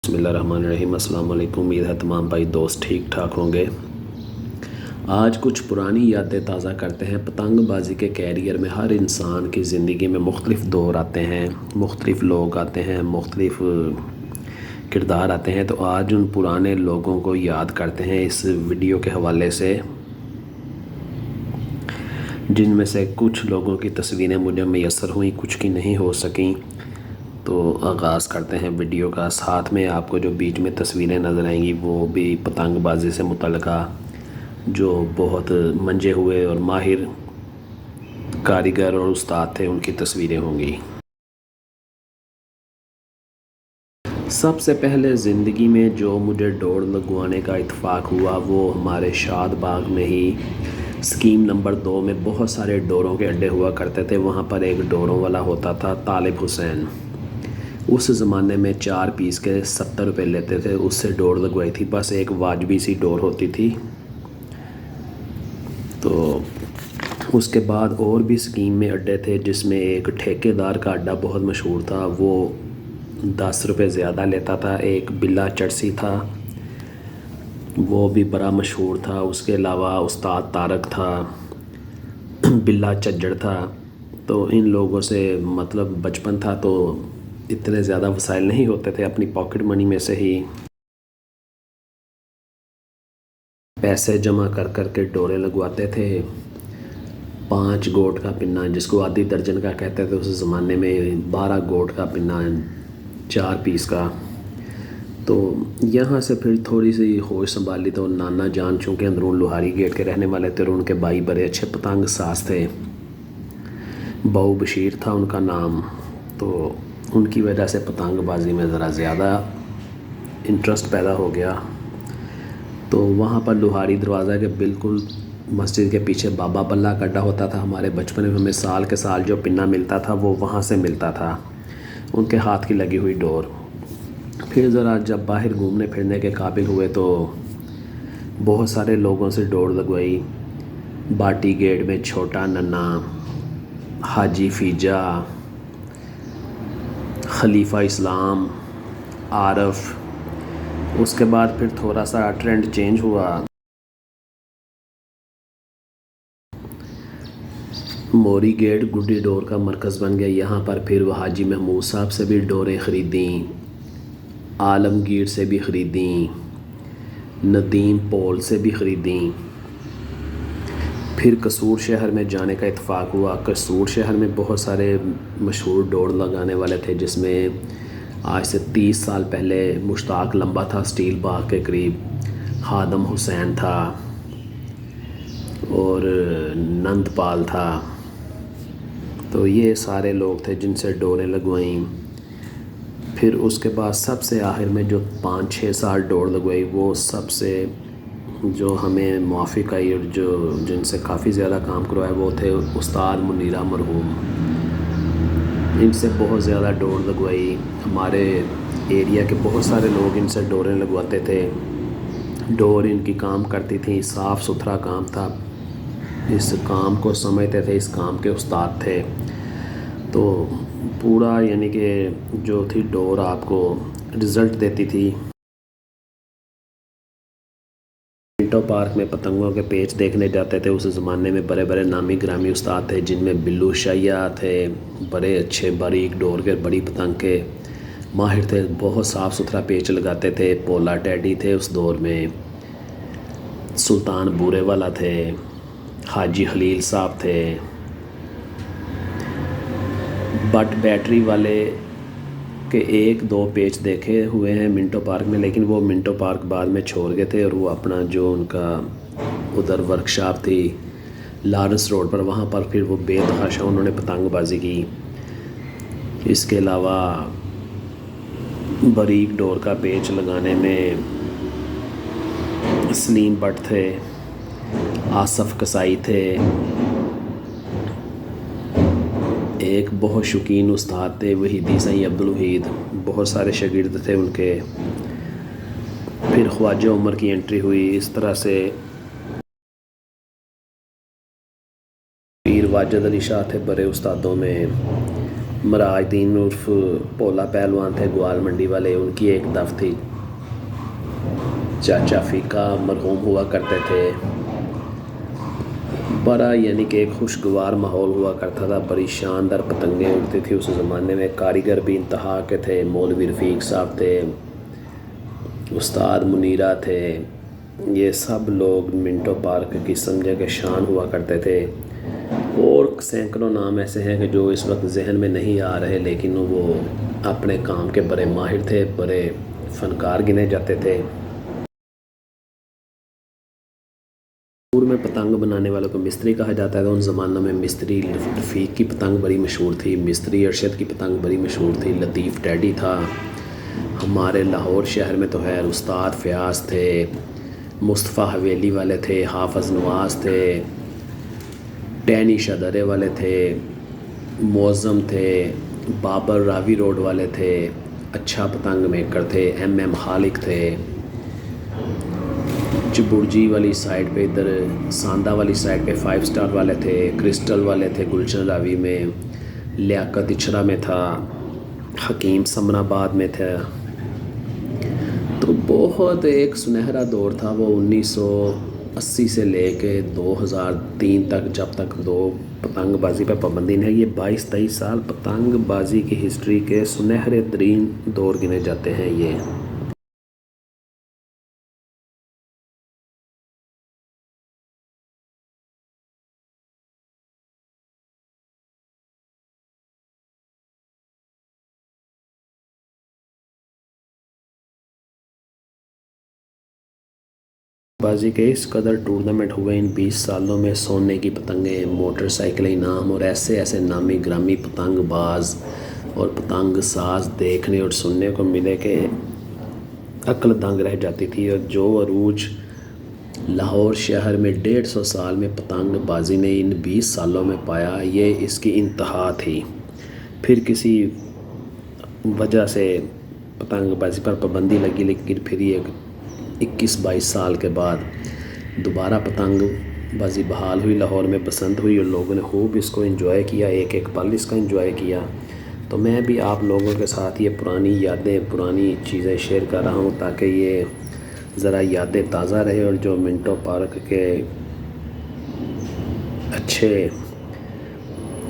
बिस्मिल्लाहिर्रहमानिर्रहीम। अस्सलाम वालेकुम। उम्मीद है तमाम भाई दोस्त ठीक ठाक होंगे। आज कुछ पुरानी यादें ताज़ा करते हैं। पतंगबाज़ी के कैरियर में हर इंसान की ज़िंदगी में मुख्तलिफ़ दौर आते हैं, मुख्तलिफ़ लोग आते हैं, मुख्तलिफ़ किरदार आते हैं। तो आज उन पुराने लोगों को याद करते हैं इस वीडियो के हवाले से, जिनमें से कुछ लोगों की तस्वीरें मुझे मैसर हुई, कुछ की नहीं हो सकें। तो आगाज़ करते हैं वीडियो का। साथ में आपको जो बीच में तस्वीरें नज़र आएंगी वो भी पतंगबाज़ी से मुतल्लिक़ा जो बहुत मंजे हुए और माहिर कारीगर और उस्ताद थे, उनकी तस्वीरें होंगी। सबसे पहले ज़िंदगी में जो मुझे डोर लगवाने का इत्तेफाक हुआ वो हमारे शाद बाग में ही स्कीम नंबर 2 में बहुत सारे डोरों के अड्डे हुआ करते थे। वहाँ पर एक डोरों वाला होता था तालिब हुसैन। उस ज़माने में 4 पीस के 70 रुपये लेते थे, उससे डोर लगवाई थी। बस एक वाजबी सी डोर होती थी। तो उसके बाद और भी स्कीम में अड्डे थे, जिसमें एक ठेकेदार का अड्डा बहुत मशहूर था, वो 10 रुपये ज़्यादा लेता था। एक बिल्ला चरसी था, वो भी बड़ा मशहूर था। उसके अलावा उस्ताद तारक था, बिल्ला चज्जड़ था। तो इन लोगों से मतलब बचपन था तो इतने ज़्यादा वसाइल नहीं होते थे, अपनी पॉकेट मनी में से ही पैसे जमा कर कर के डोरे लगवाते थे। 5 गोट का पिन्ना, जिसको आधी दर्जन का कहते थे उस ज़माने में, 12 गोट का पिन्ना 4 पीस का। तो यहाँ से फिर थोड़ी सी होश संभाली तो नाना जान चूँकि अंदरून लोहारी गेट के रहने वाले थे और उनके भाई बड़े अच्छे पतंग साज थे, बाऊ बशीर था उनका नाम। तो उनकी वजह से पतंगबाजी में ज़रा ज़्यादा इंटरेस्ट पैदा हो गया। तो वहाँ पर लोहारी दरवाज़ा के बिल्कुल मस्जिद के पीछे बाबा बल्ला का अड्डा होता था। हमारे बचपन में हमें साल के साल जो पिन्ना मिलता था वो वहाँ से मिलता था, उनके हाथ की लगी हुई डोर। फिर ज़रा जब बाहर घूमने फिरने के काबिल हुए तो बहुत सारे लोगों से डोर लगवाई। बाटी गेट में छोटा नन्ना, हाजी फीजा, खलीफा इस्लाम, आरफ। उसके बाद फिर थोड़ा सा ट्रेंड चेंज हुआ, मोरी गेट गुड्डी डोर का मरकज़ बन गया। यहाँ पर फिर वो हाजी महमूद साहब से भी डोरें ख़रीदी, आलमगीर से भी ख़रीदी, नदीम पोल से भी ख़रीदी। फिर कसूर शहर में जाने का इत्तेफाक हुआ। कसूर शहर में बहुत सारे मशहूर डोर लगाने वाले थे, जिसमें आज से 30 साल पहले मुश्ताक लंबा था स्टील बाग के करीब, खादम हुसैन था और नंदपाल था। तो ये सारे लोग थे जिनसे डोरें लगवाईं। फिर उसके बाद सबसे आखिर में जो 5-6 साल डोर लगवाई वो सबसे जो हमें मुआफ़िक आई और जो जिनसे काफ़ी ज़्यादा काम करवाया वो थे उस्ताद मुनीरा मरहूम। इनसे बहुत ज़्यादा डोर लगवाई। हमारे एरिया के बहुत सारे लोग इनसे डोरें लगवाते थे। डोर इनकी काम करती थी, साफ़ सुथरा काम था, इस काम को समझते थे, इस काम के उस्ताद थे। तो पूरा यानी कि जो थी डोर आपको रिज़ल्ट देती थी। मिंटो पार्क में पतंगों के पेच देखने जाते थे। उस ज़माने में बड़े बड़े नामी ग्रामी उस्ताद थे, जिनमें बिल्लू शैया थे, बड़े अच्छे बारीक डोर के बड़ी पतंग के माहिर थे, बहुत साफ़ सुथरा पेच लगाते थे। पोला टैडी थे उस दौर में, सुल्तान बूरे वाला थे, हाजी खलील साहब थे, बट बैटरी वाले के 1-2 पेच देखे हुए हैं मिंटो पार्क में, लेकिन वो मिंटो पार्क बाद में छोड़ गए थे और वो अपना जो उनका उधर वर्कशॉप थी लॉरेंस रोड पर, वहाँ पर फिर वो बेतहाशा उन्होंने पतंगबाजी की। इसके अलावा बारीक डोर का पेच लगाने में सलीम भट्ट थे, आसफ़ कसाई थे, एक बहुत शौकीन उस्ताद थे वहीदी सई अब्दुल वहीद, बहुत सारे शागिर्द थे उनके। फिर ख्वाजा उमर की एंट्री हुई। इस तरह से पीर वाजिद अली शाह थे बड़े उस्तादों में। مراج دین عرف پولا پہلوان تھے گوال منڈی والے، ان کی ایک دف تھی۔ چاچا فیقہ مرحوم ہوا کرتے تھے۔ بڑا یعنی کہ ایک خوشگوار ماحول ہوا کرتا تھا، بڑی شاندار پتنگیں اڑتی تھی اس زمانے میں، کاریگر بھی انتہا کے تھے، مولوی رفیق صاحب تھے، استاد منیرہ تھے، یہ سب لوگ منٹو پارک کی سمجھے کہ شان ہوا کرتے تھے۔ اور سینکڑوں نام ایسے ہیں کہ جو اس وقت ذہن میں نہیں آ رہے، لیکن وہ اپنے کام کے بڑے ماہر تھے، بڑے فنکار گنے جاتے تھے۔ میں پتنگ بنانے والوں کو مستری کہا جاتا ہے، تو ان زمانوں میں مستری رفیق کی پتنگ بڑی مشہور تھی، مستری ارشد کی پتنگ بڑی مشہور تھی، لطیف ڈیڈی تھا، ہمارے لاہور شہر میں تو خیر استاد فیاض تھے، مصطفیٰ حویلی والے تھے، حافظ نواز تھے، ٹینی شدرے والے تھے، معظم تھے، بابر راوی روڈ والے تھے، اچھا پتنگ میکر تھے، ایم خالق تھے، چبرجی والی سائڈ پہ ادھر ساندہ والی سائڈ پہ 5 اسٹار والے تھے، کرسٹل والے تھے گلشن راوی میں، لیاقت اچھرا میں تھا، حکیم سمن آباد میں تھا۔ تو بہت ایک سنہرا دور تھا وہ 1980 سے لے کے 2003 تک، جب تک دو پتنگ بازی پہ پابندی نہیں۔ یہ 22-23 سال پتنگ بازی کی ہسٹری کے سنہرے ترین دور گنے جاتے ہیں یہ۔ بازی کے اس قدر ٹورنامنٹ ہوئے ان 20 سالوں میں، سونے کی پتنگیں، موٹر سائیکل انعام، اور ایسے ایسے نامی گرامی پتنگ باز اور پتنگ ساز دیکھنے اور سننے کو ملے کہ عقل دنگ رہ جاتی تھی۔ اور جو عروج لاہور شہر میں 150 سال میں پتنگ بازی نے ان 20 سالوں میں پایا، یہ اس کی انتہا تھی۔ پھر کسی وجہ سے پتنگ بازی پر پابندی لگی، لیکن پھر یہ 21-22 سال کے بعد دوبارہ پتنگ بازی بحال ہوئی، لاہور میں پسند ہوئی، اور لوگوں نے خوب اس کو انجوائے کیا، ایک ایک پل اس کا انجوائے کیا۔ تو میں بھی آپ لوگوں کے ساتھ یہ پرانی یادیں، پرانی چیزیں شیئر کر رہا ہوں تاکہ یہ ذرا یادیں تازہ رہے، اور جو منٹو پارک کے اچھے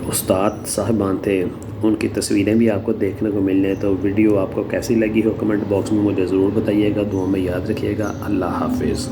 استاد صاحبان تھے ان کی تصویریں بھی آپ کو دیکھنے کو ملنے۔ تو ویڈیو آپ کو کیسی لگی ہو کمنٹ باکس میں مجھے ضرور بتائیے گا، دعاؤں میں یاد رکھیے گا۔ اللہ حافظ۔